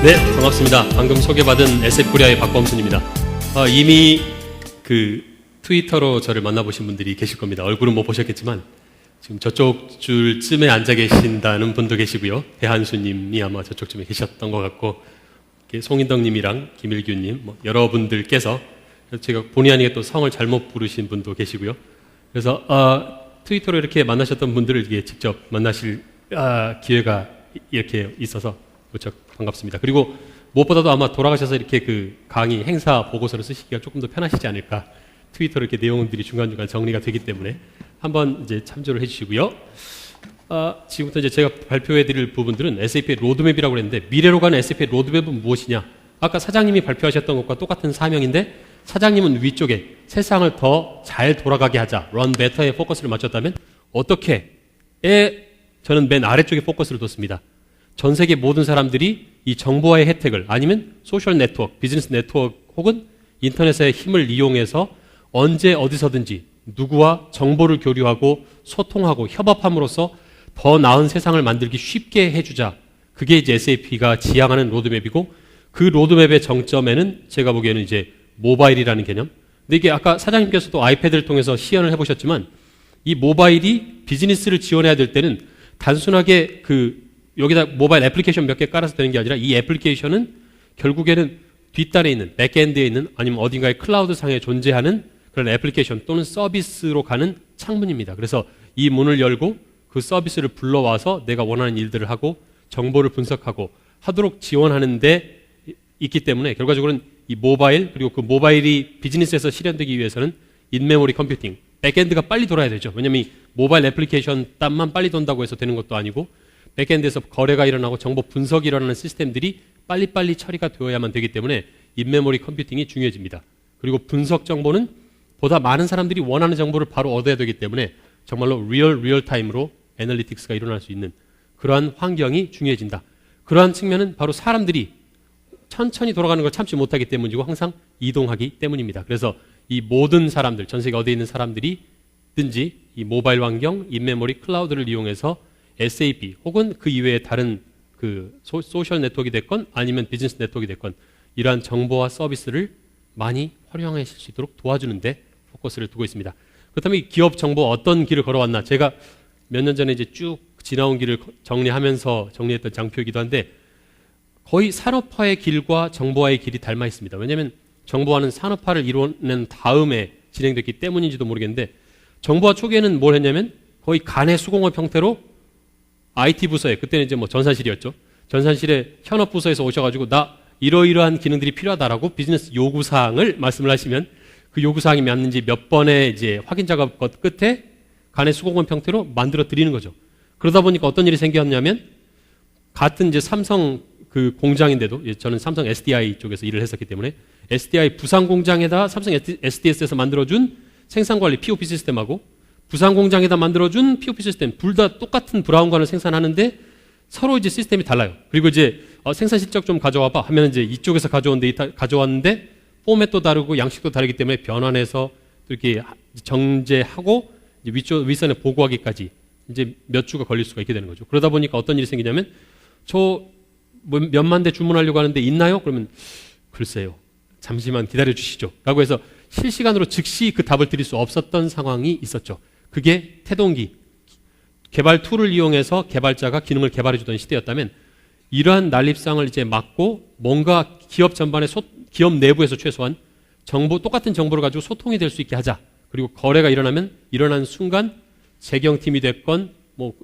네, 반갑습니다. 방금 소개받은 SF코리아의 박범순입니다. 이미 그 트위터로 저를 만나보신 분들이 계실 겁니다. 얼굴은 못 보셨겠지만 지금 저쪽 줄쯤에 앉아 계신다는 분도 계시고요. 배한수님이 아마 저쪽쯤에 계셨던 것 같고, 송인덕님이랑 김일규님, 여러분들께서, 제가 본의 아니게 또 성을 잘못 부르신 분도 계시고요. 그래서 트위터로 이렇게 만나셨던 분들을 이게 직접 만나실 기회가 이렇게 있어서 무척 반갑습니다. 그리고 무엇보다도 아마 돌아가셔서 이렇게 그 강의 행사 보고서를 쓰시기가 조금 더 편하시지 않을까. 트위터로 이렇게 내용들이 중간중간 정리가 되기 때문에 한번 이제 참조를 해주시고요. 지금부터 이제 제가 발표해드릴 부분들은 SAP의 로드맵이라고 그랬는데, 미래로 가는 SAP의 로드맵은 무엇이냐? 아까 사장님이 발표하셨던 것과 똑같은 사명인데, 사장님은 위쪽에 세상을 더 잘 돌아가게 하자, run better에 포커스를 맞췄다면, 어떻게에 저는 맨 아래쪽에 포커스를 뒀습니다. 전 세계 모든 사람들이 이 정보화의 혜택을, 아니면 소셜 네트워크, 비즈니스 네트워크 혹은 인터넷의 힘을 이용해서 언제 어디서든지 누구와 정보를 교류하고 소통하고 협업함으로써 더 나은 세상을 만들기 쉽게 해주자. 그게 이제 SAP가 지향하는 로드맵이고, 그 로드맵의 정점에는 제가 보기에는 이제 모바일이라는 개념. 근데 이게 아까 사장님께서도 아이패드를 통해서 시연을 해보셨지만, 이 모바일이 비즈니스를 지원해야 될 때는 단순하게 여기다 모바일 애플리케이션 몇 개 깔아서 되는 게 아니라, 이 애플리케이션은 결국에는 뒷단에 있는, 백엔드에 있는, 아니면 어딘가의 클라우드 상에 존재하는 그런 애플리케이션 또는 서비스로 가는 창문입니다. 그래서 이 문을 열고 그 서비스를 불러와서 내가 원하는 일들을 하고 정보를 분석하고 하도록 지원하는 데 있기 때문에, 결과적으로는 이 모바일, 그리고 그 모바일이 비즈니스에서 실현되기 위해서는 인메모리 컴퓨팅, 백엔드가 빨리 돌아야 되죠. 왜냐하면 이 모바일 애플리케이션 땀만 빨리 돈다고 해서 되는 것도 아니고, 백엔드에서 거래가 일어나고 정보 분석이 일어나는 시스템들이 빨리빨리 처리가 되어야만 되기 때문에 인메모리 컴퓨팅이 중요해집니다. 그리고 분석 정보는 보다 많은 사람들이 원하는 정보를 바로 얻어야 되기 때문에 정말로 리얼타임으로 애널리틱스가 일어날 수 있는 그러한 환경이 중요해진다. 그러한 측면은 바로 사람들이 천천히 돌아가는 걸 참지 못하기 때문이고 항상 이동하기 때문입니다. 그래서 이 모든 사람들, 전 세계 어디에 있는 사람들이든지 이 모바일 환경, 인메모리, 클라우드를 이용해서 SAP 혹은 그 이외의 다른 소셜 네트워크가 됐건 아니면 비즈니스 네트워크가 됐건 이러한 정보와 서비스를 많이 활용하실 수 있도록 도와주는데 포커스를 두고 있습니다. 그렇다면 이 기업 정보 어떤 길을 걸어왔나? 제가 몇 년 전에 이제 쭉 지나온 길을 정리하면서 정리했던 장표이기도 한데, 거의 산업화의 길과 정보화의 길이 닮아 있습니다. 왜냐하면 정보화는 산업화를 이뤄낸 다음에 진행됐기 때문인지도 모르겠는데, 정보화 초기에는 뭘 했냐면 거의 간의 수공업 형태로 IT 부서에, 그때는 이제 전산실이었죠. 전산실에 현업 부서에서 오셔가지고 나 이러이러한 기능들이 필요하다라고 비즈니스 요구사항을 말씀을 하시면 그 요구사항이 맞는지 몇 번의 이제 확인 작업 끝에 간의 수공업 형태로 만들어 드리는 거죠. 그러다 보니까 어떤 일이 생겼냐면, 같은 이제 삼성 그 공장인데도, 저는 삼성 SDI 쪽에서 일을 했었기 때문에 SDI 부산 공장에다 삼성 SDS에서 만들어준 생산관리 POP 시스템하고 부산 공장에다 만들어준 POP 시스템 둘 다 똑같은 브라운관을 생산하는데 서로 이제 시스템이 달라요. 그리고 이제 생산 실적 좀 가져와봐 하면 이제 이쪽에서 가져온 데이터 가져왔는데 포맷도 다르고 양식도 다르기 때문에 변환해서 이렇게 정제하고 이제 윗선에 보고하기까지 이제 몇 주가 걸릴 수가 있게 되는 거죠. 그러다 보니까 어떤 일이 생기냐면, 저 몇만 대 주문하려고 하는데 있나요? 그러면 글쎄요, 잠시만 기다려 주시죠 라고 해서 실시간으로 즉시 그 답을 드릴 수 없었던 상황이 있었죠. 그게 태동기, 개발 툴을 이용해서 개발자가 기능을 개발해 주던 시대였다면, 이러한 난립상을 이제 막고 뭔가 기업 전반에 기업 내부에서 최소한 똑같은 정보를 가지고 소통이 될 수 있게 하자. 그리고 거래가 일어난 순간 재경팀이 됐건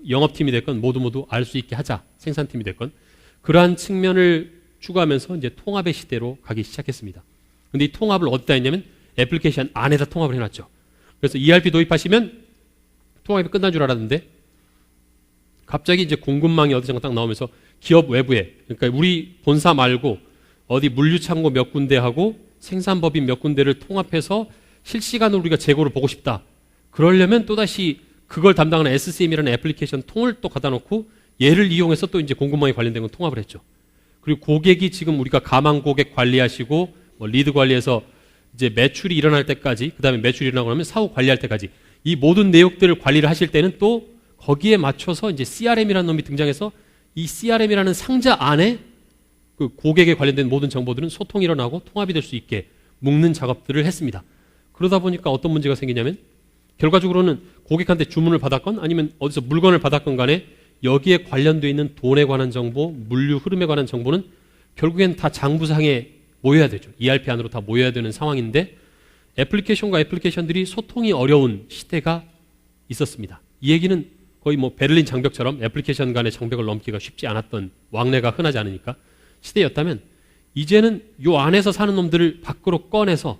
영업팀이 됐건 모두 알 수 있게 하자. 생산팀이 됐건. 그러한 측면을 추구하면서 이제 통합의 시대로 가기 시작했습니다. 근데 이 통합을 어디다 했냐면 애플리케이션 안에다 통합을 해놨죠. 그래서 ERP 도입하시면 통합이 끝난 줄 알았는데, 갑자기 이제 공급망이 어디선가 딱 나오면서 기업 외부에, 그러니까 우리 본사 말고 어디 물류창고 몇 군데하고 생산법인 몇 군데를 통합해서 실시간으로 우리가 재고를 보고 싶다. 그러려면 또다시 그걸 담당하는 SCM이라는 애플리케이션 통을 또 갖다 놓고 얘를 이용해서 또 이제 공급망에 관련된 건 통합을 했죠. 그리고 고객이 지금 우리가 가망 고객 관리하시고 리드 관리해서 이제 매출이 일어날 때까지, 그 다음에 매출이 일어나고 나면 사후 관리할 때까지 이 모든 내역들을 관리를 하실 때는 또 거기에 맞춰서 이제 CRM이라는 놈이 등장해서 이 CRM이라는 상자 안에 그 고객에 관련된 모든 정보들은 소통이 일어나고 통합이 될 수 있게 묶는 작업들을 했습니다. 그러다 보니까 어떤 문제가 생기냐면 결과적으로는 고객한테 주문을 받았건 아니면 어디서 물건을 받았건 간에 여기에 관련되어 있는 돈에 관한 정보, 물류 흐름에 관한 정보는 결국엔 다 장부상에 모여야 되죠. ERP 안으로 다 모여야 되는 상황인데 애플리케이션과 애플리케이션들이 소통이 어려운 시대가 있었습니다. 이 얘기는 거의 뭐 베를린 장벽처럼 애플리케이션 간의 장벽을 넘기가 쉽지 않았던 왕래가 흔하지 않으니까 시대였다면 이제는 요 안에서 사는 놈들을 밖으로 꺼내서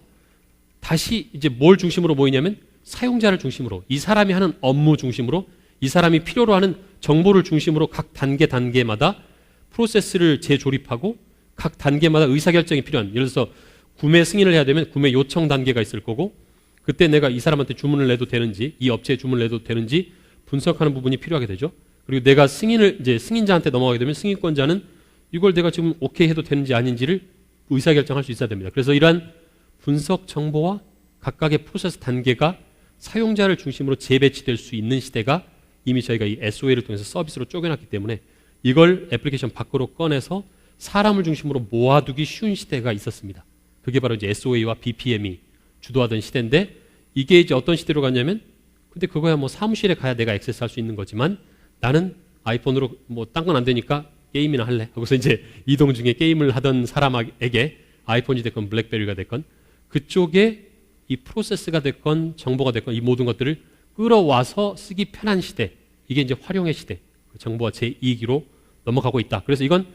다시 이제 뭘 중심으로 모이냐면 사용자를 중심으로 이 사람이 하는 업무 중심으로 이 사람이 필요로 하는 정보를 중심으로 각 단계마다 프로세스를 재조립하고 각 단계마다 의사결정이 필요한 예를 들어서 구매 승인을 해야 되면 구매 요청 단계가 있을 거고 그때 내가 이 사람한테 주문을 내도 되는지 이 업체에 주문을 내도 되는지 분석하는 부분이 필요하게 되죠. 그리고 내가 승인을 이제 승인자한테 넘어가게 되면 승인권자는 이걸 내가 지금 오케이 해도 되는지 아닌지를 의사결정할 수 있어야 됩니다. 그래서 이러한 분석 정보와 각각의 프로세스 단계가 사용자를 중심으로 재배치될 수 있는 시대가 이미 저희가 이 SOA를 통해서 서비스로 쪼개놨기 때문에 이걸 애플리케이션 밖으로 꺼내서 사람을 중심으로 모아두기 쉬운 시대가 있었습니다. 그게 바로 이제 SOA와 BPM이 주도하던 시대인데 이게 이제 어떤 시대로 갔냐면 근데 그거야 뭐 사무실에 가야 내가 액세스할 수 있는 거지만 나는 아이폰으로 뭐 딴 건 안 되니까 게임이나 할래. 하고서 이제 이동 중에 게임을 하던 사람에게 아이폰이 됐건 블랙베리가 됐건 그쪽에 이 프로세스가 됐건 정보가 됐건 이 모든 것들을 끌어와서 쓰기 편한 시대. 이게 이제 활용의 시대. 정보와 제2기로 넘어가고 있다. 그래서 이건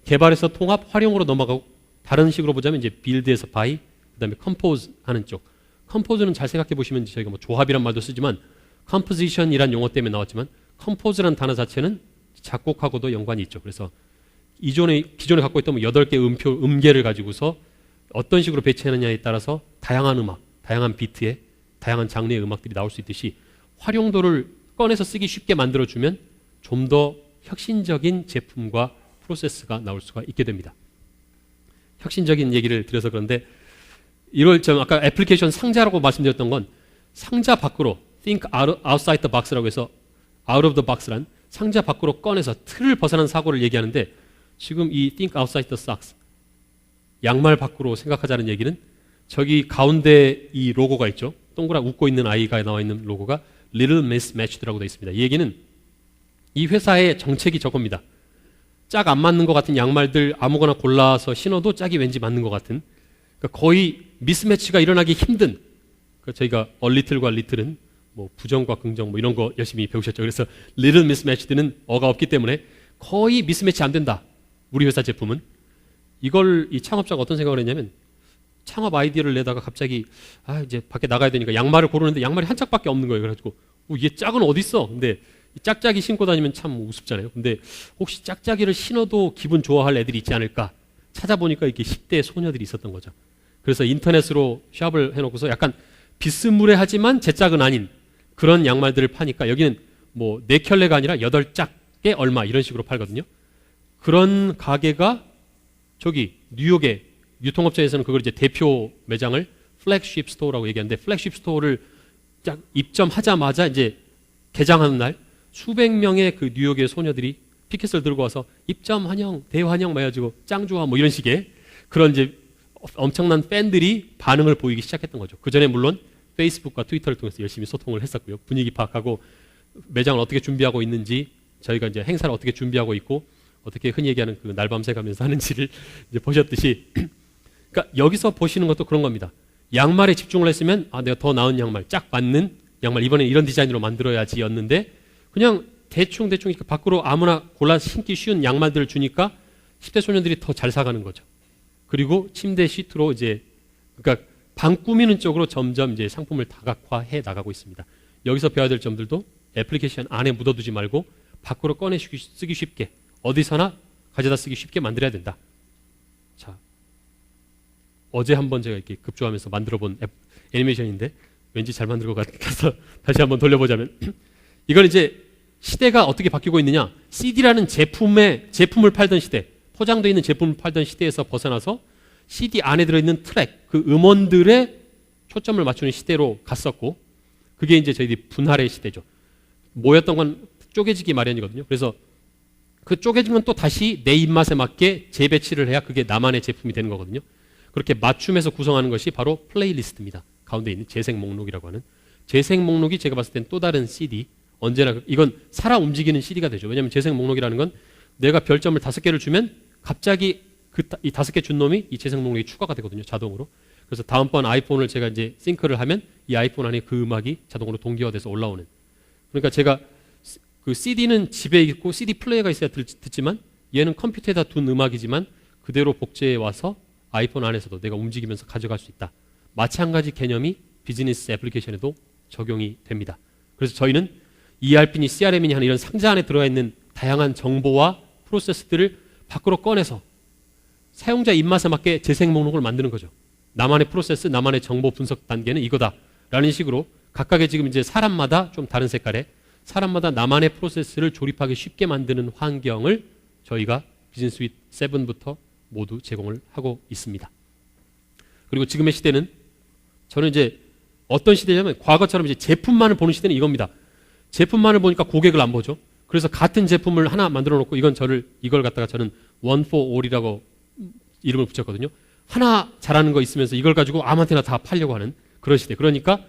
개발에서 통합, 활용으로 넘어가고 다른 식으로 보자면 이제 빌드에서 바이, 그다음에 컴포즈 하는 쪽. 컴포즈는 잘 생각해 보시면 저희가 뭐 조합이란 말도 쓰지만 컴포지션이란 용어 때문에 나왔지만 컴포즈란 단어 자체는 작곡하고도 연관이 있죠. 그래서 기존에 갖고 있던 8개 음계를 가지고서 어떤 식으로 배치하느냐에 따라서 다양한 음악, 다양한 비트에 다양한 장르의 음악들이 나올 수 있듯이 활용도를 꺼내서 쓰기 쉽게 만들어주면 좀 더 혁신적인 제품과 프로세스가 나올 수가 있게 됩니다. 혁신적인 얘기를 드려서 그런데 이걸 좀 아까 애플리케이션 상자라고 말씀드렸던 건 상자 밖으로 think outside the box라고 해서 out of the box란 상자 밖으로 꺼내서 틀을 벗어난 사고를 얘기하는데 지금 이 think outside the socks 양말 밖으로 생각하자는 얘기는 저기 가운데 이 로고가 있죠. 동그랗게 웃고 있는 아이가 나와 있는 로고가 Little Mismatched라고 되어 있습니다. 이 얘기는 이 회사의 정책이 저겁니다. 짝 안 맞는 것 같은 양말들 아무거나 골라서 신어도 짝이 왠지 맞는 것 같은 그러니까 거의 미스매치가 일어나기 힘든 그러니까 저희가 얼리틀과 리틀은 뭐 부정과 긍정 뭐 이런 거 열심히 배우셨죠. 그래서 Little Mismatched는 어가 없기 때문에 거의 미스매치 안 된다. 우리 회사 제품은 이걸 이 창업자가 어떤 생각을 했냐면 창업 아이디어를 내다가 갑자기 이제 밖에 나가야 되니까 양말을 고르는데 양말이 한 짝밖에 없는 거예요. 그래가지고 얘 짝은 어디 있어? 근데 짝짝이 신고 다니면 참 우습잖아요. 근데 혹시 짝짝이를 신어도 기분 좋아할 애들이 있지 않을까? 찾아보니까 이렇게 10대 소녀들이 있었던 거죠. 그래서 인터넷으로 샵을 해놓고서 약간 비스무레하지만 제 짝은 아닌 그런 양말들을 파니까 여기는 뭐 4켤레가 아니라 8짝에 얼마 이런 식으로 팔거든요. 그런 가게가 저기 뉴욕에 유통업체에서는 그걸 이제 대표 매장을 플래그십 스토어라고 얘기하는데 플래그십 스토어를 딱 입점하자마자 이제 개장하는 날 수백 명의 그 뉴욕의 소녀들이 피켓을 들고 와서 입점 환영, 대환영 해가지고 짱 좋아 뭐 이런 식의 그런 이제 엄청난 팬들이 반응을 보이기 시작했던 거죠. 그 전에 물론 페이스북과 트위터를 통해서 열심히 소통을 했었고요. 분위기 파악하고 매장을 어떻게 준비하고 있는지 저희가 이제 행사를 어떻게 준비하고 있고 어떻게 흔히 얘기하는 그 날밤새 가면서 하는지를 이제 보셨듯이 그러니까 여기서 보시는 것도 그런 겁니다. 양말에 집중을 했으면 내가 더 나은 양말, 짝 맞는 양말 이번에 이런 디자인으로 만들어야지였는데 그냥 대충 이렇게 밖으로 아무나 골라 신기 쉬운 양말들을 주니까 10대 소년들이 더 잘 사가는 거죠. 그리고 침대 시트로 이제 그러니까 방 꾸미는 쪽으로 점점 이제 상품을 다각화해 나가고 있습니다. 여기서 배워야 될 점들도 애플리케이션 안에 묻어두지 말고 밖으로 꺼내 쓰기 쉽게 어디서나 가져다 쓰기 쉽게 만들어야 된다. 자, 어제 한번 제가 이렇게 급조하면서 만들어본 애니메이션인데 왠지 잘 만든 것 같아서 다시 한번 돌려보자면 이건 이제 시대가 어떻게 바뀌고 있느냐 CD라는 제품을 팔던 시대 포장되어 있는 제품을 팔던 시대에서 벗어나서 CD 안에 들어있는 트랙 그 음원들에 초점을 맞추는 시대로 갔었고 그게 이제 저희들이 분할의 시대죠. 모였던 건 쪼개지기 마련이거든요. 그래서 그 쪼개진 건 또 다시 내 입맛에 맞게 재배치를 해야 그게 나만의 제품이 되는 거거든요. 그렇게 맞춤해서 구성하는 것이 바로 플레이리스트입니다. 가운데 있는 재생 목록이라고 하는. 재생 목록이 제가 봤을 땐 또 다른 CD, 언제나 이건 살아 움직이는 CD가 되죠. 왜냐하면 재생 목록이라는 건 내가 별점을 5개를 주면 갑자기 이 5개 준 놈이 이 재생 목록이 추가가 되거든요. 자동으로. 그래서 다음번 아이폰을 제가 이제 싱크를 하면 이 아이폰 안에 그 음악이 자동으로 동기화돼서 올라오는. 그러니까 제가 그 CD는 집에 있고 CD 플레이어가 있어야 듣지만 얘는 컴퓨터에다 둔 음악이지만 그대로 복제해 와서 아이폰 안에서도 내가 움직이면서 가져갈 수 있다. 마찬가지 개념이 비즈니스 애플리케이션에도 적용이 됩니다. 그래서 저희는 ERP니 CRM이니 하는 이런 상자 안에 들어가 있는 다양한 정보와 프로세스들을 밖으로 꺼내서 사용자 입맛에 맞게 재생 목록을 만드는 거죠. 나만의 프로세스, 나만의 정보 분석 단계는 이거다. 라는 식으로 각각의 지금 이제 사람마다 좀 다른 색깔의 사람마다 나만의 프로세스를 조립하기 쉽게 만드는 환경을 저희가 비즈니스 스윗 7부터 모두 제공을 하고 있습니다. 그리고 지금의 시대는 저는 이제 어떤 시대냐면 과거처럼 이제 제품만을 보는 시대는 이겁니다. 제품만을 보니까 고객을 안 보죠. 그래서 같은 제품을 하나 만들어 놓고 이걸 갖다가 저는 one for all이라고 이름을 붙였거든요. 하나 잘하는 거 있으면서 이걸 가지고 아무한테나 다 팔려고 하는 그런 시대. 그러니까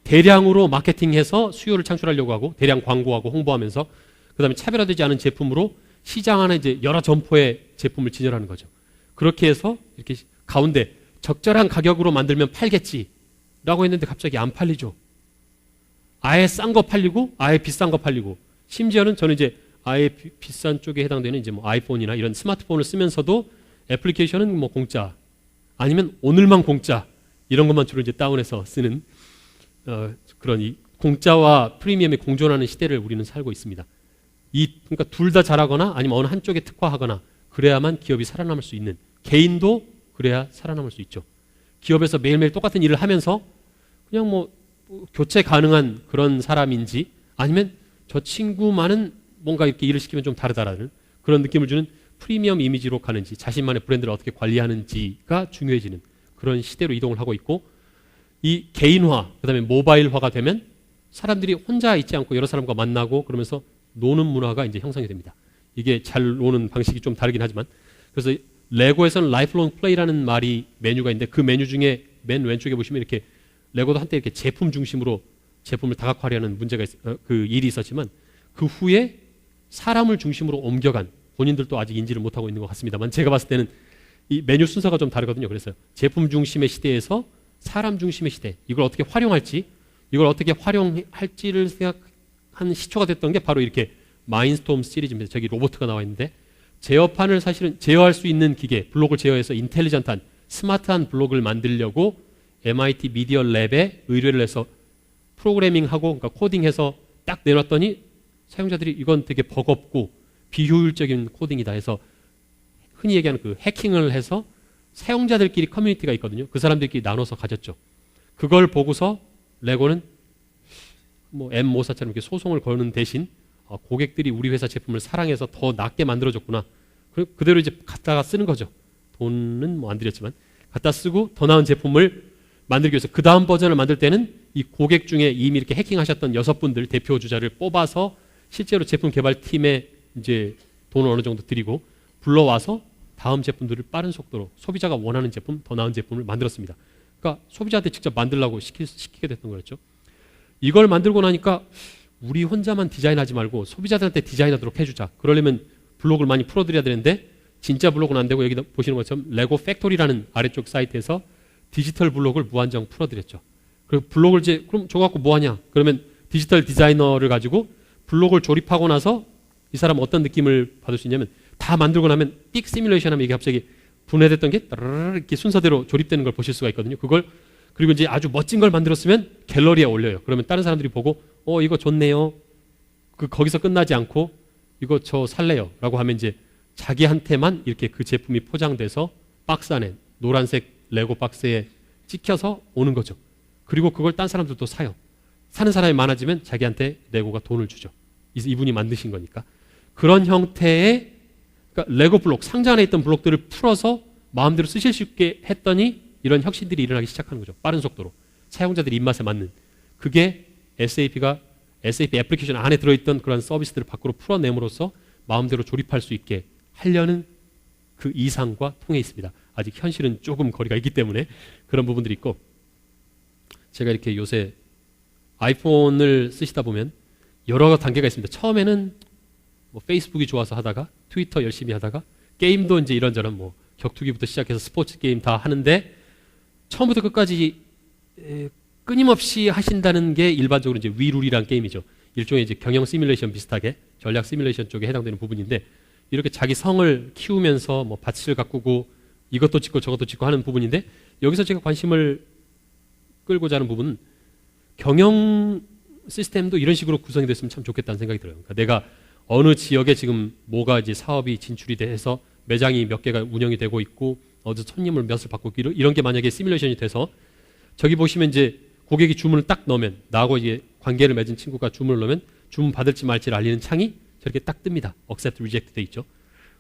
대량으로 마케팅해서 수요를 창출하려고 하고 대량 광고하고 홍보하면서 그다음에 차별화되지 않은 제품으로 시장 안에 이제 여러 점포의 제품을 진열하는 거죠. 그렇게 해서 이렇게 가운데 적절한 가격으로 만들면 팔겠지라고 했는데 갑자기 안 팔리죠. 아예 싼 거 팔리고 아예 비싼 거 팔리고 심지어는 저는 이제 아예 비싼 쪽에 해당되는 이제 뭐 아이폰이나 이런 스마트폰을 쓰면서도 애플리케이션은 뭐 공짜 아니면 오늘만 공짜 이런 것만 주로 이제 다운해서 쓰는 그런 이 공짜와 프리미엄이 공존하는 시대를 우리는 살고 있습니다. 그러니까 둘 다 잘하거나 아니면 어느 한쪽에 특화하거나 그래야만 기업이 살아남을 수 있는 개인도 그래야 살아남을 수 있죠. 기업에서 매일매일 똑같은 일을 하면서 그냥 뭐 교체 가능한 그런 사람인지 아니면 저 친구만은 뭔가 이렇게 일을 시키면 좀 다르다라는 그런 느낌을 주는 프리미엄 이미지로 가는지 자신만의 브랜드를 어떻게 관리하는지가 중요해지는 그런 시대로 이동을 하고 있고 이 개인화 그다음에 모바일화가 되면 사람들이 혼자 있지 않고 여러 사람과 만나고 그러면서 노는 문화가 이제 형성이 됩니다. 이게 잘 노는 방식이 좀 다르긴 하지만 그래서 레고에서는 라이프롱 플레이라는 말이 메뉴가 있는데 그 메뉴 중에 맨 왼쪽에 보시면 이렇게 레고도 한때 이렇게 제품 중심으로 제품을 다각화하려는 문제가 그 일이 있었지만 그 후에 사람을 중심으로 옮겨간 본인들도 아직 인지를 못하고 있는 것 같습니다만 제가 봤을 때는 이 메뉴 순서가 좀 다르거든요. 그래서 제품 중심의 시대에서 사람 중심의 시대 이걸 어떻게 활용할지 이걸 어떻게 활용할지를 생각한 시초가 됐던 게 바로 이렇게 마인스톰 시리즈입니다. 저기 로봇가 나와 있는데 제어판을 사실은 제어할 수 있는 기계 블록을 제어해서 인텔리전트한 스마트한 블록을 만들려고 MIT 미디어 랩에 의뢰를 해서 프로그래밍하고 그러니까 코딩해서 딱 내놨더니 사용자들이 이건 되게 버겁고 비효율적인 코딩이다 해서 흔히 얘기하는 그 해킹을 해서 사용자들끼리 커뮤니티가 있거든요. 그 사람들끼리 나눠서 가졌죠. 그걸 보고서 레고는 뭐 M모사처럼 이렇게 소송을 거는 대신 고객들이 우리 회사 제품을 사랑해서 더 낫게 만들어줬구나. 그대로 이제 갖다가 쓰는 거죠. 돈은 뭐 안 들였지만 갖다 쓰고 더 나은 제품을 만들기 위해서 그 다음 버전을 만들 때는 이 고객 중에 이미 이렇게 해킹하셨던 6분들 대표 주자를 뽑아서 실제로 제품 개발팀에 이제 돈을 어느 정도 드리고 불러와서 다음 제품들을 빠른 속도로 소비자가 원하는 제품, 더 나은 제품을 만들었습니다. 그러니까 소비자한테 직접 만들라고 시키게 됐던 거였죠. 이걸 만들고 나니까 우리 혼자만 디자인하지 말고 소비자들한테 디자인하도록 해주자. 그러려면 블록을 많이 풀어드려야 되는데 진짜 블록은 안 되고 여기 보시는 것처럼 레고 팩토리라는 아래쪽 사이트에서 디지털 블록을 무한정 풀어드렸죠. 그리고 블록을 이제 그럼 저거 갖고 뭐 하냐? 그러면 디지털 디자이너를 가지고 블록을 조립하고 나서 이 사람 어떤 느낌을 받을 수 있냐면 다 만들고 나면 삑 시뮬레이션 하면 이게 갑자기 분해됐던 게 이렇게 순서대로 조립되는 걸 보실 수가 있거든요. 그걸 그리고 이제 아주 멋진 걸 만들었으면 갤러리에 올려요. 그러면 다른 사람들이 보고 이거 좋네요. 거기서 끝나지 않고 이거 저 살래요 라고 하면 이제 자기한테만 이렇게 그 제품이 포장돼서 박스 안에 노란색 레고 박스에 찍혀서 오는 거죠. 그리고 그걸 딴 사람들도 사요. 사는 사람이 많아지면 자기한테 레고가 돈을 주죠. 이분이 만드신 거니까. 그런 형태의 그러니까 레고 블록, 상자 안에 있던 블록들을 풀어서 마음대로 쓰실 수 있게 했더니 이런 혁신들이 일어나기 시작하는 거죠. 빠른 속도로. 사용자들의 입맛에 맞는. 그게 SAP 애플리케이션 안에 들어있던 그런 서비스들을 밖으로 풀어냄으로써 마음대로 조립할 수 있게 하려는 그 이상과 통해 있습니다. 아직 현실은 조금 거리가 있기 때문에 그런 부분들이 있고, 제가 이렇게 요새 아이폰을 쓰시다 보면 여러 단계가 있습니다. 처음에는 뭐 페이스북이 좋아서 하다가 트위터 열심히 하다가 게임도 이제 이런저런 뭐 격투기부터 시작해서 스포츠 게임 다 하는데, 처음부터 끝까지 끊임없이 하신다는 게 일반적으로 이제 위룰이란 게임이죠. 일종의 이제 경영 시뮬레이션 비슷하게 전략 시뮬레이션 쪽에 해당되는 부분인데, 이렇게 자기 성을 키우면서 뭐 밭을 가꾸고 이것도 짓고 저것도 짓고 하는 부분인데, 여기서 제가 관심을 끌고자 하는 부분은 경영 시스템도 이런 식으로 구성이 됐으면 참 좋겠다는 생각이 들어요. 그러니까 내가 어느 지역에 지금 뭐가 이제 사업이 진출이 돼서 매장이 몇 개가 운영이 되고 있고 어디서 손님을 몇을 받고 이런 게 만약에 시뮬레이션이 돼서, 저기 보시면 이제 고객이 주문을 딱 넣으면, 나하고 이제 관계를 맺은 친구가 주문을 넣으면 주문 받을지 말지를 알리는 창이 저렇게 딱 뜹니다. accept, reject 돼 있죠.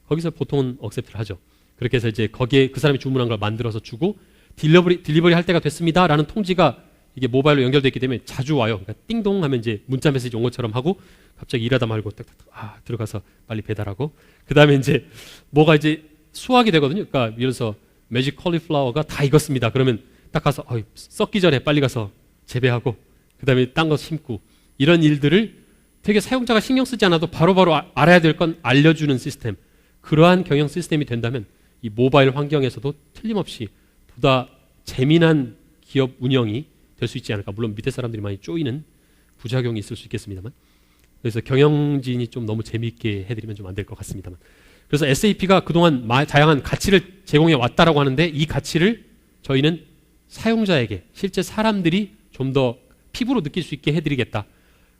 거기서 보통은 accept를 하죠. 그렇게 해서 이제 거기에 그 사람이 주문한 걸 만들어서 주고, 딜리버리 할 때가 됐습니다 라는 통지가 이게 모바일로 연결되어 있기 때문에 자주 와요. 그러니까 띵동 하면 이제 문자 메시지 온 것처럼 하고, 갑자기 일하다 말고 딱딱딱 들어가서 빨리 배달하고, 그 다음에 이제 뭐가 이제 수확이 되거든요. 그러니까 예를 들어서 매직 컬리플라워가 다 익었습니다. 그러면 딱 가서 썩기 전에 빨리 가서 재배하고, 그 다음에 딴 거 심고, 이런 일들을 되게 사용자가 신경 쓰지 않아도 바로바로 알아야 될 건 알려주는 시스템, 그러한 경영 시스템이 된다면 이 모바일 환경에서도 틀림없이 보다 재미난 기업 운영이 될 수 있지 않을까. 물론 밑에 사람들이 많이 쪼이는 부작용이 있을 수 있겠습니다만, 그래서 경영진이 좀 너무 재미있게 해드리면 좀 안 될 것 같습니다만, 그래서 SAP가 그동안 다양한 가치를 제공해 왔다라고 하는데, 이 가치를 저희는 사용자에게, 실제 사람들이 좀 더 피부로 느낄 수 있게 해드리겠다.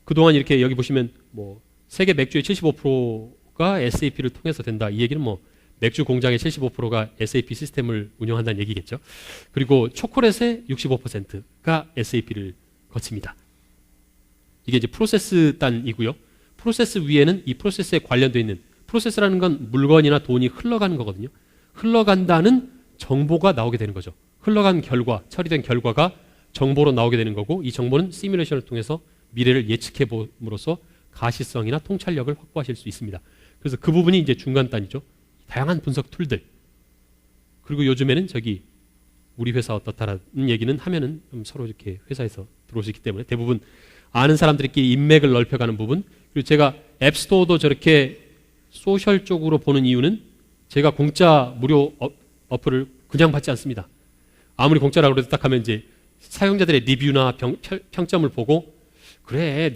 그동안 이렇게 여기 보시면 뭐 세계 맥주의 75%가 SAP를 통해서 된다. 이 얘기는 뭐 맥주 공장의 75%가 SAP 시스템을 운영한다는 얘기겠죠. 그리고 초콜릿의 65%가 SAP를 거칩니다. 이게 이제 프로세스 단이고요. 프로세스 위에는 이 프로세스에 관련되어 있는, 프로세스라는 건 물건이나 돈이 흘러가는 거거든요. 흘러간다는 정보가 나오게 되는 거죠. 흘러간 결과, 처리된 결과가 정보로 나오게 되는 거고, 이 정보는 시뮬레이션을 통해서 미래를 예측해 봄으로써 가시성이나 통찰력을 확보하실 수 있습니다. 그래서 그 부분이 이제 중간 단이죠. 다양한 분석 툴들. 그리고 요즘에는 저기 우리 회사 어떻다라는 얘기는 하면은 좀 서로 이렇게 회사에서 들어올 수 있기 때문에 대부분 아는 사람들끼리 인맥을 넓혀가는 부분. 그리고 제가 앱스토어도 저렇게 소셜 쪽으로 보는 이유는, 제가 공짜 무료 어플을 그냥 받지 않습니다. 아무리 공짜라고 해도 딱 하면 이제 사용자들의 리뷰나 평점을 보고, 그래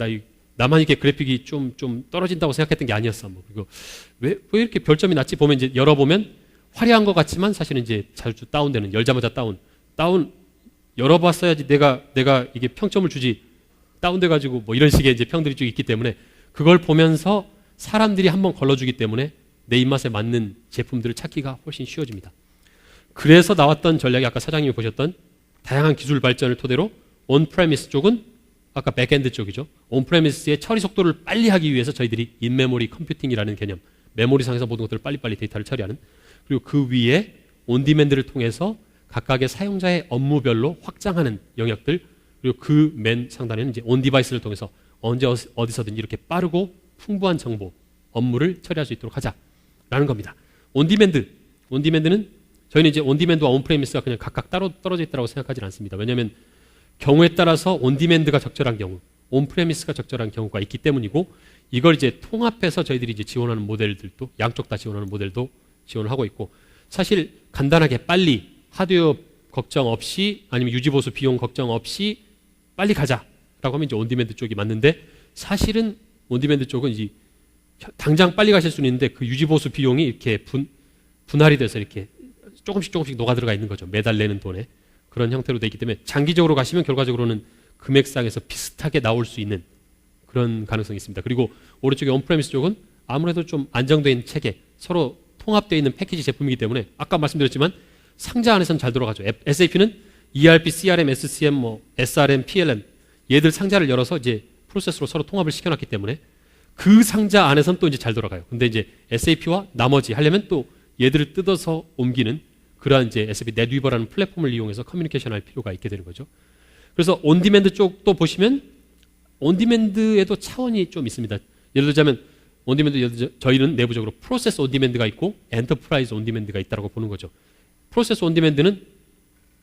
나만 이렇게 그래픽이 좀 떨어진다고 생각했던 게 아니었어. 뭐 그리고 왜 이렇게 별점이 낮지 보면 이제 열어보면 화려한 것 같지만 사실은 이제 자주 다운되는, 열자마자 다운 열어봤어야지 내가 이게 평점을 주지, 다운돼가지고 뭐 이런 식의 이제 평들이 쭉 있기 때문에, 그걸 보면서 사람들이 한번 걸러주기 때문에 내 입맛에 맞는 제품들을 찾기가 훨씬 쉬워집니다. 그래서 나왔던 전략이 아까 사장님이 보셨던 다양한 기술 발전을 토대로 온프레미스 쪽은 아까 백엔드 쪽이죠. 온프레미스의 처리 속도를 빨리 하기 위해서 저희들이 인메모리 컴퓨팅이라는 개념, 메모리상에서 모든 것들을 빨리빨리 데이터를 처리하는, 그리고 그 위에 온디맨드를 통해서 각각의 사용자의 업무별로 확장하는 영역들, 그리고 그 맨 상단에는 이제 온디바이스를 통해서 언제 어디서든지 이렇게 빠르고 풍부한 정보, 업무를 처리할 수 있도록 하자라는 겁니다. 온디맨드는 저희는 이제 온디맨드와 온프레미스가 그냥 각각 따로 떨어져 있다고 생각하지는 않습니다. 왜냐하면 경우에 따라서 온디맨드가 적절한 경우, 온프레미스가 적절한 경우가 있기 때문이고, 이걸 이제 통합해서 저희들이 이제 지원하는 모델들도, 양쪽 다 지원하는 모델도 지원을 하고 있고, 사실 간단하게 빨리 하드웨어 걱정 없이, 아니면 유지보수 비용 걱정 없이 빨리 가자라고 하면 이제 온디맨드 쪽이 맞는데, 사실은 온디맨드 쪽은 이제 당장 빨리 가실 수는 있는데 그 유지보수 비용이 이렇게 분할이 돼서 이렇게 조금씩 녹아 들어가 있는 거죠. 매달 내는 돈에. 그런 형태로 되어 있기 때문에 장기적으로 가시면 결과적으로는 금액상에서 비슷하게 나올 수 있는 그런 가능성이 있습니다. 그리고 오른쪽에 온프레미스 쪽은 아무래도 좀 안정된 체계, 서로 통합되어 있는 패키지 제품이기 때문에 아까 말씀드렸지만 상자 안에서는 잘 돌아가죠. SAP는 ERP, CRM, SCM, 뭐 SRM, PLM 얘들 상자를 열어서 이제 프로세스로 서로 통합을 시켜놨기 때문에 그 상자 안에서는 또 이제 잘 돌아가요. 근데 이제 SAP와 나머지 하려면 또 얘들을 뜯어서 옮기는 그러한 이제 SAP 넷위버라는 플랫폼을 이용해서 커뮤니케이션 할 필요가 있게 되는 거죠. 그래서 온디맨드 쪽도 보시면 온디맨드에도 차원이 좀 있습니다. 예를 들자면 온디맨드 저희는 내부적으로 프로세스 온디맨드가 있고 엔터프라이즈 온디맨드가 있다고 보는 거죠. 프로세스 온디맨드는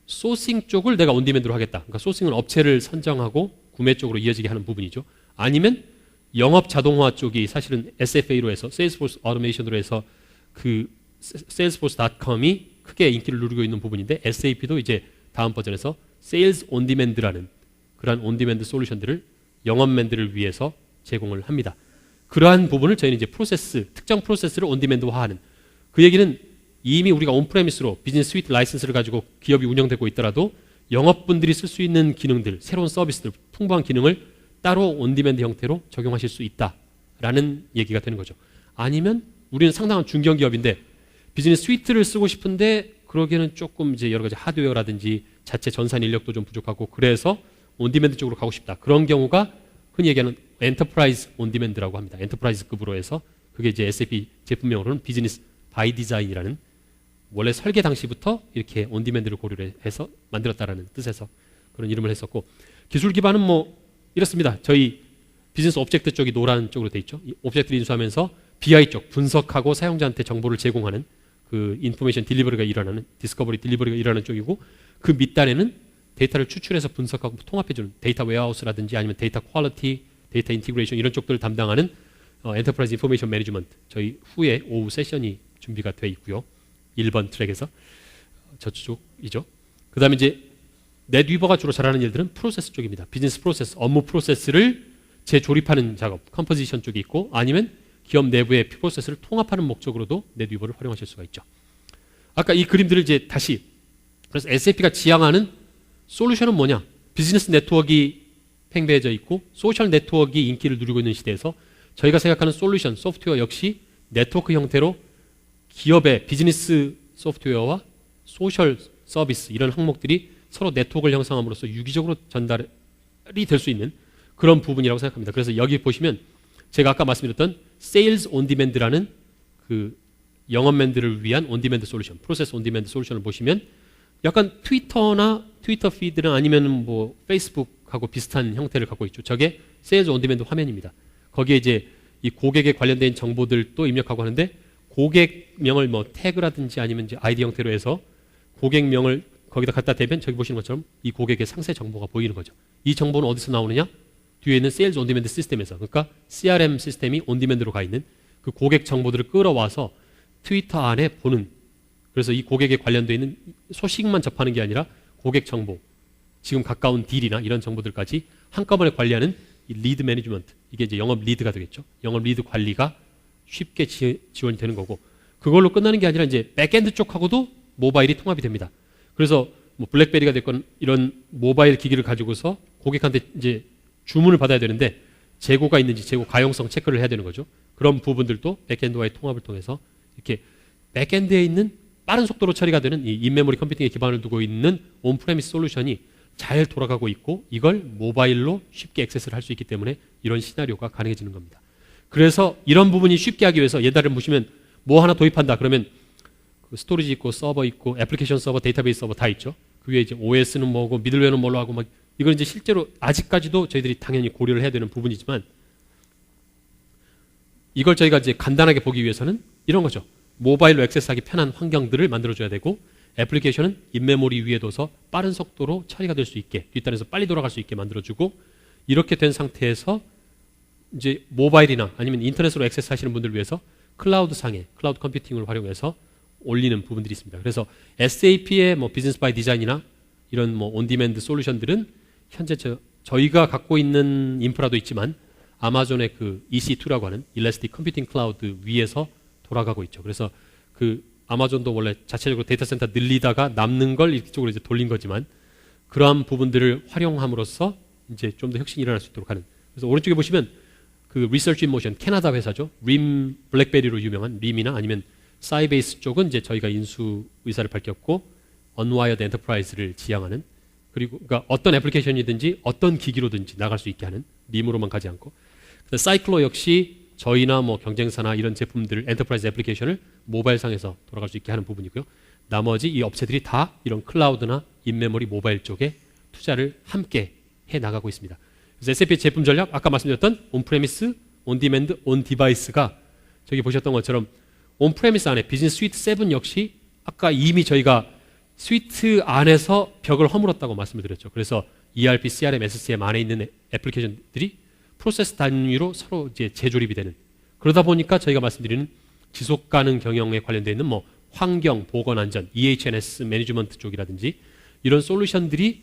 소싱 쪽을 내가 온디맨드로 하겠다. 그러니까 소싱은 업체를 선정하고 구매 쪽으로 이어지게 하는 부분이죠. 아니면 영업 자동화 쪽이 사실은 SFA로 해서 세일스포스 오토메이션으로 해서 그 salesforce.com이 크게 인기를 누리고 있는 부분인데 SAP도 이제 다음 버전에서 세일즈 온디맨드라는 그러한 온디맨드 솔루션들을 영업맨들을 위해서 제공을 합니다. 그러한 부분을 저희는 이제 특정 프로세스를 온디맨드화하는 그 얘기는 이미 우리가 온프레미스로 비즈니스 스위트 라이선스를 가지고 기업이 운영되고 있더라도 영업분들이 쓸 수 있는 기능들, 새로운 서비스들, 풍부한 기능을 따로 온디맨드 형태로 적용하실 수 있다라는 얘기가 되는 거죠. 아니면 우리는 상당한 중견기업인데 비즈니스 스위트를 쓰고 싶은데 그러기에는 조금 이제 여러 가지 하드웨어라든지 자체 전산 인력도 좀 부족하고 그래서 온디맨드 쪽으로 가고 싶다. 그런 경우가 흔히 얘기하는 엔터프라이즈 온디맨드라고 합니다. 엔터프라이즈급으로 해서 그게 이제 SAP 제품명으로는 비즈니스 바이 디자인이라는 원래 설계 당시부터 이렇게 온디맨드를 고려를 해서 만들었다라는 뜻에서 그런 이름을 했었고 기술 기반은 뭐 이렇습니다. 저희 비즈니스 오브젝트 쪽이 노란 쪽으로 돼 있죠. 이 오브젝트를 인수하면서 BI 쪽 분석하고 사용자한테 정보를 제공하는 그 인포메이션 딜리버리가 일어나는 디스커버리 딜리버리가 일어나는 쪽이고 그 밑단에는 데이터를 추출해서 분석하고 통합해주는 데이터 웨어하우스라든지 아니면 데이터 퀄리티, 데이터 인티그레이션 이런 쪽들을 담당하는 엔터프라이즈 인포메이션 매니지먼트 저희 후에 오후 세션이 준비가 돼 있고요. 1번 트랙에서 저쪽이죠. 그 다음에 이제 넷위버가 주로 잘하는 일들은 프로세스 쪽입니다. 비즈니스 프로세스, 업무 프로세스를 재조립하는 작업, 컴포지션 쪽이 있고 아니면 기업 내부의 프로세스를 통합하는 목적으로도 넷위버를 활용하실 수가 있죠. 아까 이 그림들을 이제 다시 그래서 SAP가 지향하는 솔루션은 뭐냐? 비즈니스 네트워크가 팽배해져 있고 소셜 네트워크가 인기를 누리고 있는 시대에서 저희가 생각하는 솔루션, 소프트웨어 역시 네트워크 형태로 기업의 비즈니스 소프트웨어와 소셜 서비스 이런 항목들이 서로 네트워크를 형성함으로써 유기적으로 전달이 될 수 있는 그런 부분이라고 생각합니다. 그래서 여기 보시면 제가 아까 말씀드렸던 세일즈 온디맨드라는 그 영업맨들을 위한 온디맨드 솔루션, 프로세스 온디맨드 솔루션을 보시면 약간 트위터 피드나 아니면 뭐 페이스북하고 비슷한 형태를 갖고 있죠. 저게 세일즈 온디맨드 화면입니다. 거기에 이제 이 고객에 관련된 정보들도 입력하고 하는데 고객명을 뭐 태그라든지 아니면 이제 아이디 형태로 해서 고객명을 거기다 갖다 대면 저기 보시는 것처럼 이 고객의 상세 정보가 보이는 거죠. 이 정보는 어디서 나오느냐? 뒤에 있는 세일즈 온디맨드 시스템에서 그러니까 CRM 시스템이 온디맨드로 가 있는 그 고객 정보들을 끌어와서 트위터 안에 보는 그래서 이 고객에 관련되어 있는 소식만 접하는 게 아니라 고객 정보 지금 가까운 딜이나 이런 정보들까지 한꺼번에 관리하는 이 리드 매니지먼트 이게 이제 영업 리드가 되겠죠. 영업 리드 관리가 쉽게 지원이 되는 거고 그걸로 끝나는 게 아니라 이제 백엔드 쪽하고도 모바일이 통합이 됩니다. 그래서 뭐 블랙베리가 됐건 이런 모바일 기기를 가지고서 고객한테 이제 주문을 받아야 되는데 재고가 있는지 재고 가용성 체크를 해야 되는 거죠. 그런 부분들도 백엔드와의 통합을 통해서 이렇게 백엔드에 있는 빠른 속도로 처리가 되는 이 인메모리 컴퓨팅에 기반을 두고 있는 온프레미스 솔루션이 잘 돌아가고 있고 이걸 모바일로 쉽게 액세스를 할 수 있기 때문에 이런 시나리오가 가능해지는 겁니다. 그래서 이런 부분이 쉽게 하기 위해서 예달을 보시면 뭐 하나 도입한다 그러면 그 스토리지 있고 서버 있고 애플리케이션 서버, 데이터베이스 서버 다 있죠. 그 위에 이제 OS는 뭐고 미들웨어는 뭘로 하고 막 이건 이제 실제로 아직까지도 저희들이 당연히 고려를 해야 되는 부분이지만 이걸 저희가 이제 간단하게 보기 위해서는 이런 거죠. 모바일로 액세스하기 편한 환경들을 만들어줘야 되고 애플리케이션은 인메모리 위에 둬서 빠른 속도로 처리가 될 수 있게 뒷단에서 빨리 돌아갈 수 있게 만들어주고 이렇게 된 상태에서 이제 모바일이나 아니면 인터넷으로 액세스 하시는 분들을 위해서 클라우드 상에 클라우드 컴퓨팅을 활용해서 올리는 부분들이 있습니다. 그래서 SAP의 뭐 비즈니스 바이 디자인이나 이런 뭐 온디맨드 솔루션들은 현재 저희가 갖고 있는 인프라도 있지만 아마존의 그 EC2라고 하는 일라스틱 컴퓨팅 클라우드 위에서 돌아가고 있죠. 그래서 그 아마존도 원래 자체적으로 데이터 센터 늘리다가 남는 걸 이쪽으로 이제 돌린 거지만 그러한 부분들을 활용함으로써 이제 좀 더 혁신이 일어날 수 있도록 하는. 그래서 오른쪽에 보시면 그 리서치 인 모션 캐나다 회사죠. 림 블랙베리로 유명한 림이나 아니면 사이베이스 쪽은 이제 저희가 인수 의사를 밝혔고 언와이어드 엔터프라이즈를 지향하는 그리고 그러니까 어떤 애플리케이션이든지 어떤 기기로든지 나갈 수 있게 하는 림으로만 가지 않고 사이클로 역시 저희나 뭐 경쟁사나 이런 제품들 엔터프라이즈 애플리케이션을 모바일상에서 돌아갈 수 있게 하는 부분이고요. 나머지 이 업체들이 다 이런 클라우드나 인메모리 모바일 쪽에 투자를 함께 해 나가고 있습니다. 그래서 SAP 제품 전략 아까 말씀드렸던 온프레미스, 온디맨드, 온디바이스가 저기 보셨던 것처럼 온프레미스 안에 비즈니스 스위트 7 역시 아까 이미 저희가 스위트 안에서 벽을 허물었다고 말씀을 드렸죠. 그래서 ERP, CRM, SCM 안에 있는 애플리케이션들이 프로세스 단위로 서로 이제 재조립이 되는, 그러다 보니까 저희가 말씀드리는 지속 가능 경영에 관련되어 있는 뭐 환경, 보건 안전, EHS 매니지먼트 쪽이라든지 이런 솔루션들이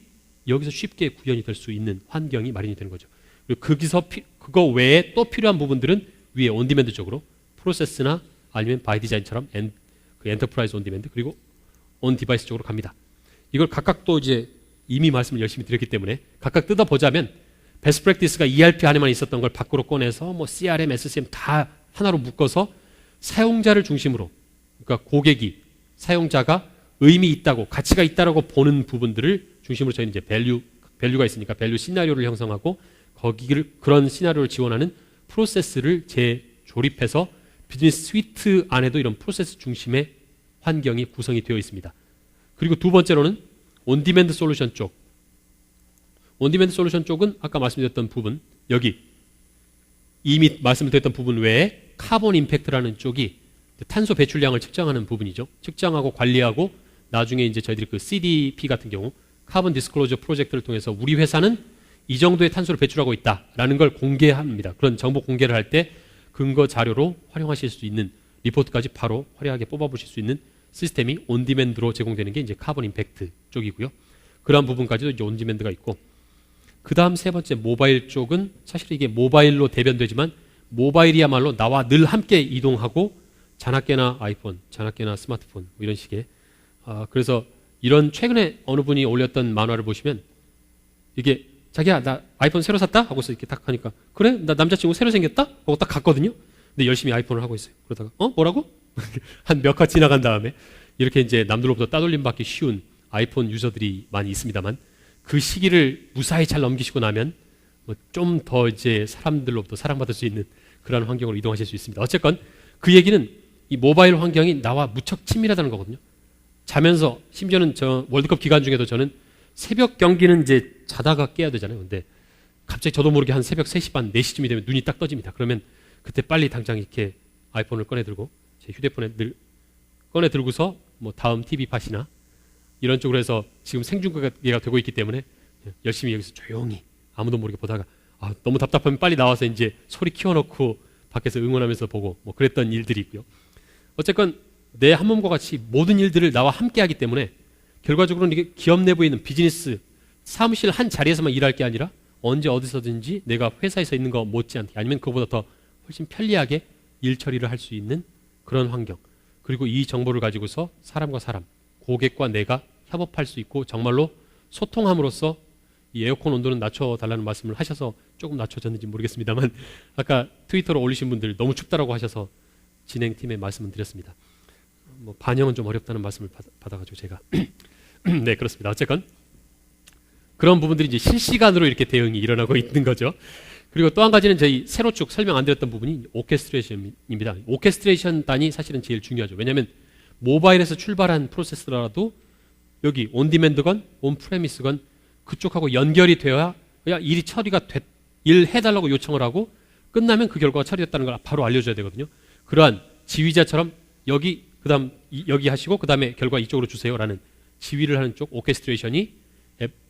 여기서 쉽게 구현이 될 수 있는 환경이 마련이 되는 거죠. 그리고 거기서 그거 외에 또 필요한 부분들은 위에 온디맨드 쪽으로 프로세스나 아니면 바이 디자인처럼 그 엔터프라이즈 온디맨드 그리고 온 디바이스 쪽으로 갑니다. 이걸 각각 또 이제 이미 말씀을 열심히 드렸기 때문에 각각 뜯어보자면 베스트 프랙티스가 ERP 안에만 있었던 걸 밖으로 꺼내서 뭐 CRM, SCM 다 하나로 묶어서 사용자를 중심으로, 그러니까 고객이, 사용자가 의미 있다고, 가치가 있다라고 보는 부분들을 중심으로 저희는 이제 밸류가 있으니까 밸류 시나리오를 형성하고 거기를 그런 시나리오를 지원하는 프로세스를 재조립해서 비즈니스 스위트 안에도 이런 프로세스 중심의 환경이 구성이 되어 있습니다. 그리고 두 번째로는 온디맨드 솔루션 쪽. 온디맨드 솔루션 쪽은 아까 말씀드렸던 부분, 여기 이미 말씀드렸던 부분 외에 카본 임팩트라는 쪽이 탄소 배출량을 측정하는 부분이죠. 측정하고 관리하고 나중에 이제 저희들이 그 CDP 같은 경우 카본 디스클로저 프로젝트를 통해서 우리 회사는 이 정도의 탄소를 배출하고 있다라는 걸 공개합니다. 그런 정보 공개를 할 때 근거 자료로 활용하실 수 있는 리포트까지 바로 화려하게 뽑아보실 수 있는 시스템이 온디맨드로 제공되는 게 이제 카본 임팩트 쪽이고요. 그러한 부분까지도 이제 온디맨드가 있고, 그 다음 세 번째 모바일 쪽은 사실 이게 모바일로 대변되지만 모바일이야말로 나와 늘 함께 이동하고 자나깨나 아이폰, 자나깨나 스마트폰 뭐 이런 식의 그래서 이런 최근에 어느 분이 올렸던 만화를 보시면 이게 자기야 나 아이폰 새로 샀다? 하고서 이렇게 딱 하니까 그래? 나 남자친구 새로 생겼다? 하고 딱 갔거든요. 근데 열심히 아이폰을 하고 있어요. 그러다가 뭐라고? 한 몇 컷 지나간 다음에 이렇게 이제 남들로부터 따돌림 받기 쉬운 아이폰 유저들이 많이 있습니다만 그 시기를 무사히 잘 넘기시고 나면 뭐 좀 더 이제 사람들로부터 사랑받을 수 있는 그런 환경으로 이동하실 수 있습니다. 어쨌건 그 얘기는 이 모바일 환경이 나와 무척 친밀하다는 거거든요. 자면서 심지어는 저 월드컵 기간 중에도 저는 새벽 경기는 이제 자다가 깨야 되잖아요. 근데 갑자기 저도 모르게 한 새벽 3시 반, 4시쯤이 되면 눈이 딱 떠집니다. 그러면 그때 빨리 당장 이렇게 아이폰을 꺼내들고 제 휴대폰에 꺼내들고서 뭐 다음 TV 팟이나 이런 쪽으로 해서 지금 생중계가 되고 있기 때문에 열심히 여기서 조용히 아무도 모르게 보다가 너무 답답하면 빨리 나와서 이제 소리 키워놓고 밖에서 응원하면서 보고 뭐 그랬던 일들이 있고요. 어쨌건 내 한 몸과 같이 모든 일들을 나와 함께 하기 때문에 결과적으로는 이게 기업 내부에 있는 비즈니스 사무실 한 자리에서만 일할 게 아니라 언제 어디서든지 내가 회사에서 있는 거 못지않게 아니면 그거보다 더 훨씬 편리하게 일 처리를 할 수 있는 그런 환경, 그리고 이 정보를 가지고서 사람과 사람, 고객과 내가 협업할 수 있고 정말로 소통함으로써 이 에어컨 온도는 낮춰달라는 말씀을 하셔서 조금 낮춰졌는지 모르겠습니다만 아까 트위터로 올리신 분들 너무 춥다라고 하셔서 진행팀에 말씀을 드렸습니다. 뭐 반영은 좀 어렵다는 말씀을 받아가지고 제가 네 그렇습니다. 어쨌건 그런 부분들이 이제 실시간으로 이렇게 대응이 일어나고 있는 거죠. 그리고 또 한 가지는 저희 세로 쭉 설명 안 드렸던 부분이 오케스트레이션입니다. 오케스트레이션 단이 사실은 제일 중요하죠. 왜냐하면 모바일에서 출발한 프로세스라도 여기 온디맨드건 온프레미스건 그쪽하고 연결이 되어야 일이 처리가 일 해달라고 요청을 하고 끝나면 그 결과가 처리됐다는 걸 바로 알려줘야 되거든요. 그러한 지휘자처럼 여기 그다음 여기 하시고 그다음에 결과 이쪽으로 주세요라는 지휘를 하는 쪽 오케스트레이션이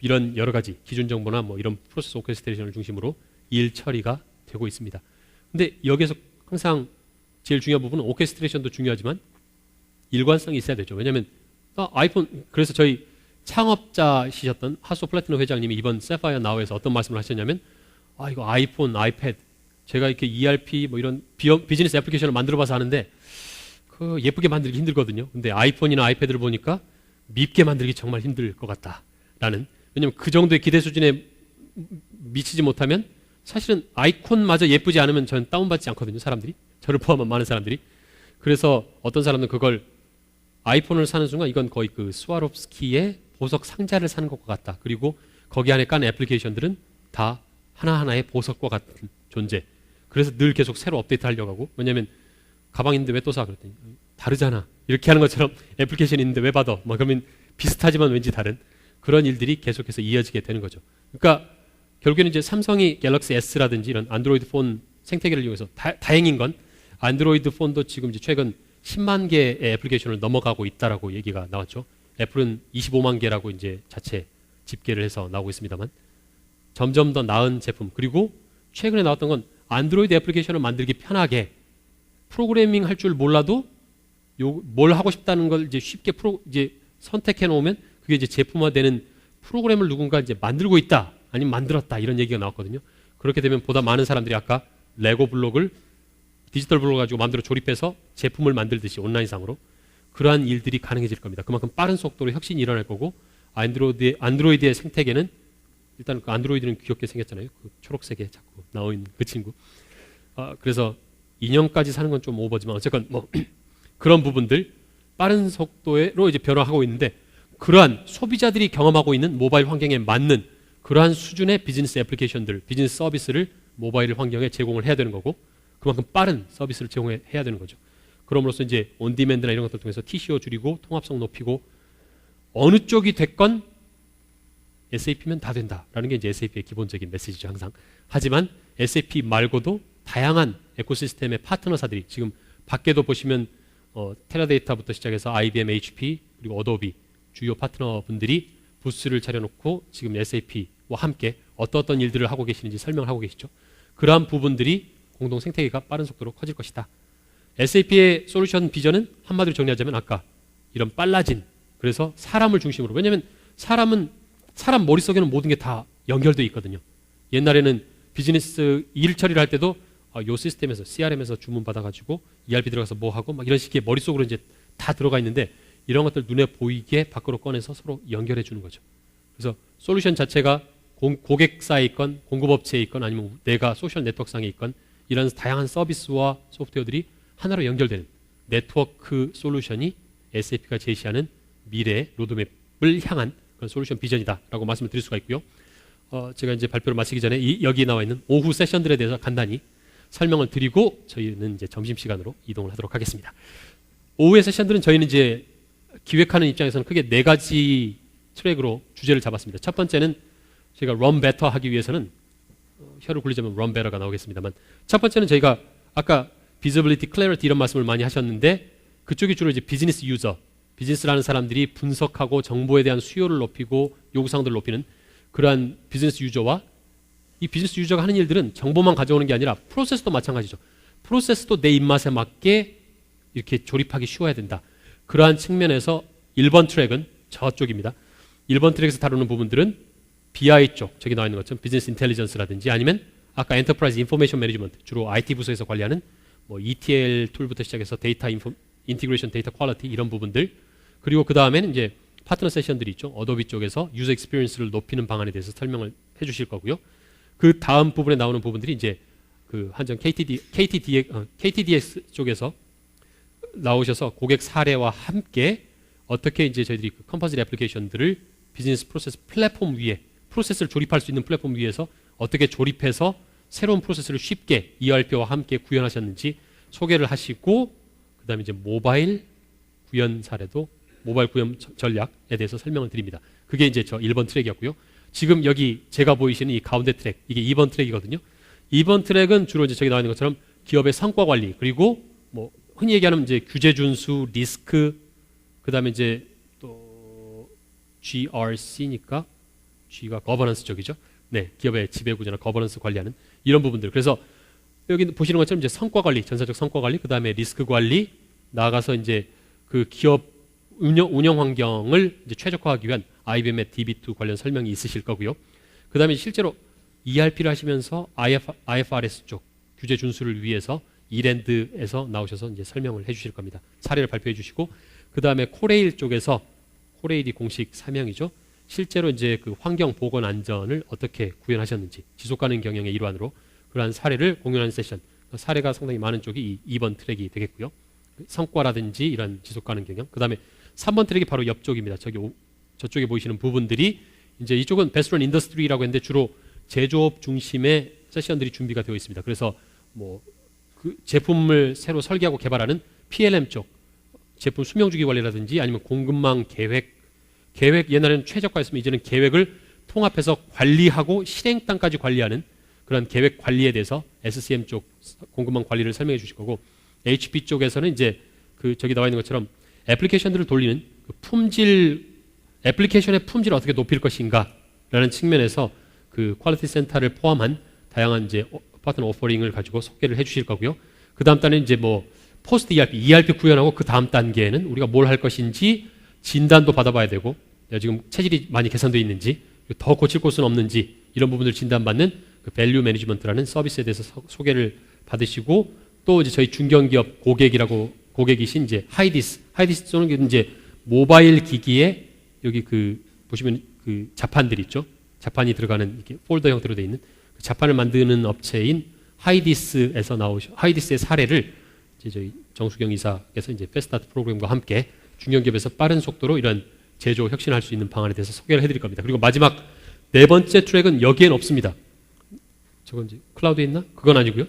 이런 여러 가지 기준 정보나 뭐 이런 프로세스 오케스트레이션을 중심으로 일 처리가 되고 있습니다. 근데 여기에서 항상 제일 중요한 부분은 오케스트레이션도 중요하지만 일관성이 있어야 되죠. 왜냐하면 아이폰 그래서 저희 창업자시셨던 하소 플래티넘 회장님이 이번 세파이어 나우에서 어떤 말씀을 하셨냐면 이거 아이폰, 아이패드 제가 이렇게 ERP 뭐 이런 비즈니스 애플리케이션을 만들어봐서 하는데 그 예쁘게 만들기 힘들거든요. 근데 아이폰이나 아이패드를 보니까 밉게 만들기 정말 힘들 것 같다라는, 왜냐하면 그 정도의 기대 수준에 미치지 못하면 사실은 아이콘마저 예쁘지 않으면 저는 다운받지 않거든요. 사람들이 저를 포함한 많은 사람들이. 그래서 어떤 사람들은 그걸 아이폰을 사는 순간 이건 거의 그 스와롭스키의 보석 상자를 사는 것과 같다. 그리고 거기 안에 깐 애플리케이션들은 다 하나하나의 보석과 같은 존재. 그래서 늘 계속 새로 업데이트 하려고 하고, 왜냐하면 가방 있는데 왜 또 사? 그랬더니 다르잖아. 이렇게 하는 것처럼 애플리케이션이 있는데 왜 받아? 그러면 비슷하지만 왠지 다른 그런 일들이 계속해서 이어지게 되는 거죠. 그러니까 결국에는 이제 삼성이 갤럭시 S라든지 이런 안드로이드 폰 생태계를 이용해서 다행인 건 안드로이드 폰도 지금 이제 최근 10만 개의 애플리케이션을 넘어가고 있다라고 얘기가 나왔죠. 애플은 25만 개라고 이제 자체 집계를 해서 나오고 있습니다만 점점 더 나은 제품, 그리고 최근에 나왔던 건 안드로이드 애플리케이션을 만들기 편하게 프로그래밍 할 줄 몰라도 뭘 하고 싶다는 걸 이제 쉽게 이제 선택해 놓으면 그게 이제 제품화되는 프로그램을 누군가 이제 만들고 있다, 아니면 만들었다, 이런 얘기가 나왔거든요. 그렇게 되면 보다 많은 사람들이 아까 레고 블록을 디지털 블록을 가지고 마음대로 조립해서 제품을 만들듯이 온라인상으로 그러한 일들이 가능해질 겁니다. 그만큼 빠른 속도로 혁신이 일어날 거고, 안드로이드의 생태계는 일단 그 안드로이드는 귀엽게 생겼잖아요. 그 초록색에 자꾸 나오는 그 친구. 그래서 인형까지 사는 건 좀 오버지만 어쨌건 뭐 그런 부분들 빠른 속도로 이제 변화하고 있는데, 그러한 소비자들이 경험하고 있는 모바일 환경에 맞는 그러한 수준의 비즈니스 애플리케이션들, 비즈니스 서비스를 모바일 환경에 제공을 해야 되는 거고, 그만큼 빠른 서비스를 제공해야 되는 거죠. 그럼으로써 이제 온디맨드나 이런 것들 통해서 TCO 줄이고 통합성 높이고 어느 쪽이 됐건 SAP면 다 된다라는 게 이제 SAP의 기본적인 메시지죠, 항상. 하지만 SAP 말고도 다양한 에코시스템의 파트너사들이 지금 밖에도 보시면 테라데이터부터 시작해서 IBM, HP 그리고 어도비 주요 파트너분들이 부스를 차려놓고 지금 SAP와 함께 어떤 일들을 하고 계시는지 설명을 하고 계시죠. 그러한 부분들이 공동 생태계가 빠른 속도로 커질 것이다. SAP의 솔루션 비전은 한마디로 정리하자면 아까 이런 빨라진, 그래서 사람을 중심으로, 왜냐하면 사람 머릿속에는 모든 게 다 연결되어 있거든요. 옛날에는 비즈니스 일 처리를 할 때도 요 시스템에서 CRM에서 주문 받아가지고 ERP 들어가서 뭐 하고 막 이런 식의 머릿속으로 이제 다 들어가 있는데, 이런 것들 눈에 보이게 밖으로 꺼내서 서로 연결해 주는 거죠. 그래서 솔루션 자체가 고객사에 있건 공급업체에 있건 아니면 내가 소셜 네트워크상에 있건 이런 다양한 서비스와 소프트웨어들이 하나로 연결되는 네트워크 솔루션이 SAP가 제시하는 미래의 로드맵을 향한 그런 솔루션 비전이다라고 말씀을 드릴 수가 있고요. 제가 이제 발표를 마치기 전에 여기 나와 있는 오후 세션들에 대해서 간단히 설명을 드리고 저희는 이제 점심시간으로 이동을 하도록 하겠습니다. 오후의 세션들은 저희는 이제 기획하는 입장에서는 크게 4가지 트랙으로 주제를 잡았습니다. 첫 번째는 저희가 run better 하기 위해서는 혀를 굴리자면 run better가 나오겠습니다만, 첫 번째는 저희가 아까 visibility, clarity 이런 말씀을 많이 하셨는데, 그쪽이 주로 이제 비즈니스 유저, 비즈니스라는 사람들이 분석하고 정보에 대한 수요를 높이고 요구사항들을 높이는 그러한 비즈니스 유저와, 이 비즈니스 유저가 하는 일들은 정보만 가져오는 게 아니라 프로세스도 마찬가지죠. 프로세스도 내 입맛에 맞게 이렇게 조립하기 쉬워야 된다. 그러한 측면에서 1번 트랙은 저쪽입니다. 1번 트랙에서 다루는 부분들은 BI 쪽, 저기 나와 있는 것처럼 비즈니스 인텔리전스라든지 아니면 아까 엔터프라이즈 인포메이션 매니지먼트, 주로 IT 부서에서 관리하는 뭐 ETL 툴부터 시작해서 데이터 인티그레이션, 데이터 퀄리티 이런 부분들, 그리고 그 다음에는 이제 파트너 세션들이 있죠. 어도비 쪽에서 유저 익스피리언스를 높이는 방안에 대해서 설명을 해 주실 거고요. 그 다음 부분에 나오는 부분들이 이제 그 한전 KTDX 쪽에서 나오셔서 고객 사례와 함께 어떻게 이제 저희들이 그 컴포짓 애플리케이션들을 비즈니스 프로세스 플랫폼 위에, 프로세스를 조립할 수 있는 플랫폼 위에서 어떻게 조립해서 새로운 프로세스를 쉽게 ERP와 함께 구현하셨는지 소개를 하시고, 그 다음에 이제 모바일 구현 사례도, 모바일 구현 전략에 대해서 설명을 드립니다. 그게 이제 저 1번 트랙이었고요. 지금 여기 제가 보이시는 이 가운데 트랙, 이게 2번 트랙이거든요. 2번 트랙은 주로 이제 저기 나와 있는 것처럼 기업의 성과 관리, 그리고 뭐 흔히 얘기하는 이제 규제 준수, 리스크, 그 다음에 이제 또 GRC니까 G가 거버넌스 쪽이죠. 네, 기업의 지배구조나 거버넌스 관리하는 이런 부분들. 그래서 여기 보시는 것처럼 이제 성과 관리, 전사적 성과 관리, 그 다음에 리스크 관리, 나아가서 이제 그 기업 운영 환경을 이제 최적화하기 위한 IBM의 DB2 관련 설명이 있으실 거고요. 그 다음에 실제로 ERP를 하시면서 IFRS 쪽 규제 준수를 위해서 이랜드에서 나오셔서 이제 설명을 해주실 겁니다. 사례를 발표해 주시고, 그 다음에 코레일 쪽에서, 코레일이 공식 사명이죠. 실제로 이제 그 환경 보건 안전을 어떻게 구현하셨는지 지속 가능 경영의 일환으로 그러한 사례를 공유하는 세션, 사례가 상당히 많은 쪽이 2번 트랙이 되겠고요. 성과라든지 이런 지속 가능 경영. 그 다음에 3번 트랙이 바로 옆쪽입니다. 저쪽에 보이시는 부분들이 이제 이쪽은 베스트 런 인더스트리라고 했는데 주로 제조업 중심의 세션들이 준비가 되어 있습니다. 그래서 뭐 그 제품을 새로 설계하고 개발하는 PLM 쪽 제품 수명주기 관리라든지 아니면 공급망 계획 옛날에는 최적화했으면 이제는 계획을 통합해서 관리하고 실행단까지 관리하는 그런 계획 관리에 대해서 SCM 쪽 공급망 관리를 설명해 주실 거고, HP 쪽에서는 이제 저기 나와 있는 것처럼 애플리케이션들을 돌리는 애플리케이션의 품질을 어떻게 높일 것인가라는 측면에서 퀄리티 센터를 포함한 다양한 이제 파트너 오퍼링을 가지고 소개를 해주실 거고요. 그 다음 단계는 이제 포스트 ERP 구현하고 그 다음 단계에는 우리가 뭘 할 것인지 진단도 받아봐야 되고, 지금 체질이 많이 개선되어 있는지, 더 고칠 곳은 없는지 이런 부분들 진단받는 밸류 매니지먼트라는 서비스에 대해서 소개를 받으시고, 또 이제 저희 중견기업 고객이신 이제 하이디스 또는 이제 모바일 기기에 여기 보시면 자판들 있죠. 자판이 들어가는 이렇게 폴더 형태로 되어 있는 자판을 만드는 업체인 하이디스의 사례를 이제 저희 정수경 이사께서 이제 패스트스타트 프로그램과 함께 중견기업에서 빠른 속도로 이런 제조 혁신할 수 있는 방안에 대해서 소개를 해드릴 겁니다. 그리고 마지막 네 번째 트랙은 여기엔 없습니다. 저건 이제 클라우드에 있나? 그건 아니고요.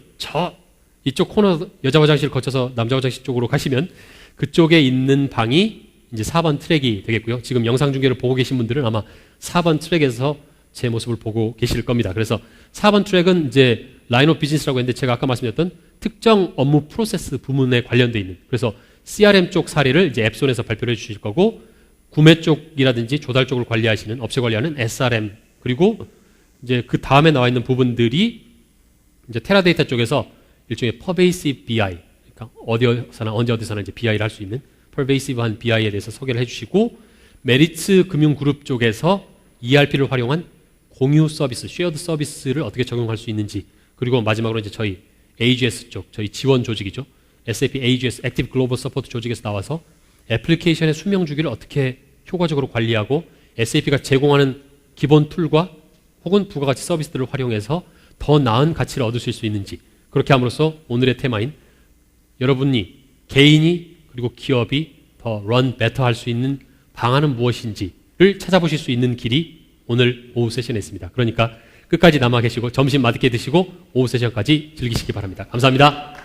이쪽 코너 여자 화장실 거쳐서 남자 화장실 쪽으로 가시면 그쪽에 있는 방이 이제 4번 트랙이 되겠고요. 지금 영상 중계를 보고 계신 분들은 아마 4번 트랙에서 제 모습을 보고 계실 겁니다. 그래서 4번 트랙은 이제 라인 오브 비즈니스라고 했는데, 제가 아까 말씀드렸던 특정 업무 프로세스 부문에 관련되어 있는, 그래서 CRM 쪽 사례를 이제 앱손에서 발표를 해 주실 거고, 구매 쪽이라든지 조달 쪽을 관리하시는, 업체 관리하는 SRM, 그리고 이제 그 다음에 나와 있는 부분들이 이제 테라데이터 쪽에서 일종의 pervasive BI, 그러니까 어디서나 언제 어디서나 이제 BI를 할 수 있는 pervasive한 BI에 대해서 소개를 해주시고, 메리츠 금융그룹 쪽에서 ERP를 활용한 공유 서비스, 쉐어드 서비스를 어떻게 적용할 수 있는지, 그리고 마지막으로 이제 저희 AGS 쪽, 저희 지원 조직이죠. SAP AGS, Active Global Support 조직에서 나와서 애플리케이션의 수명 주기를 어떻게 효과적으로 관리하고 SAP가 제공하는 기본 툴과 혹은 부가가치 서비스들을 활용해서 더 나은 가치를 얻으실 수 있는지, 그렇게 함으로써 오늘의 테마인 여러분이, 개인이 그리고 기업이 더 run better 할 수 있는 방안은 무엇인지를 찾아보실 수 있는 길이 오늘 오후 세션에 있습니다. 그러니까 끝까지 남아 계시고 점심 맛있게 드시고 오후 세션까지 즐기시기 바랍니다. 감사합니다.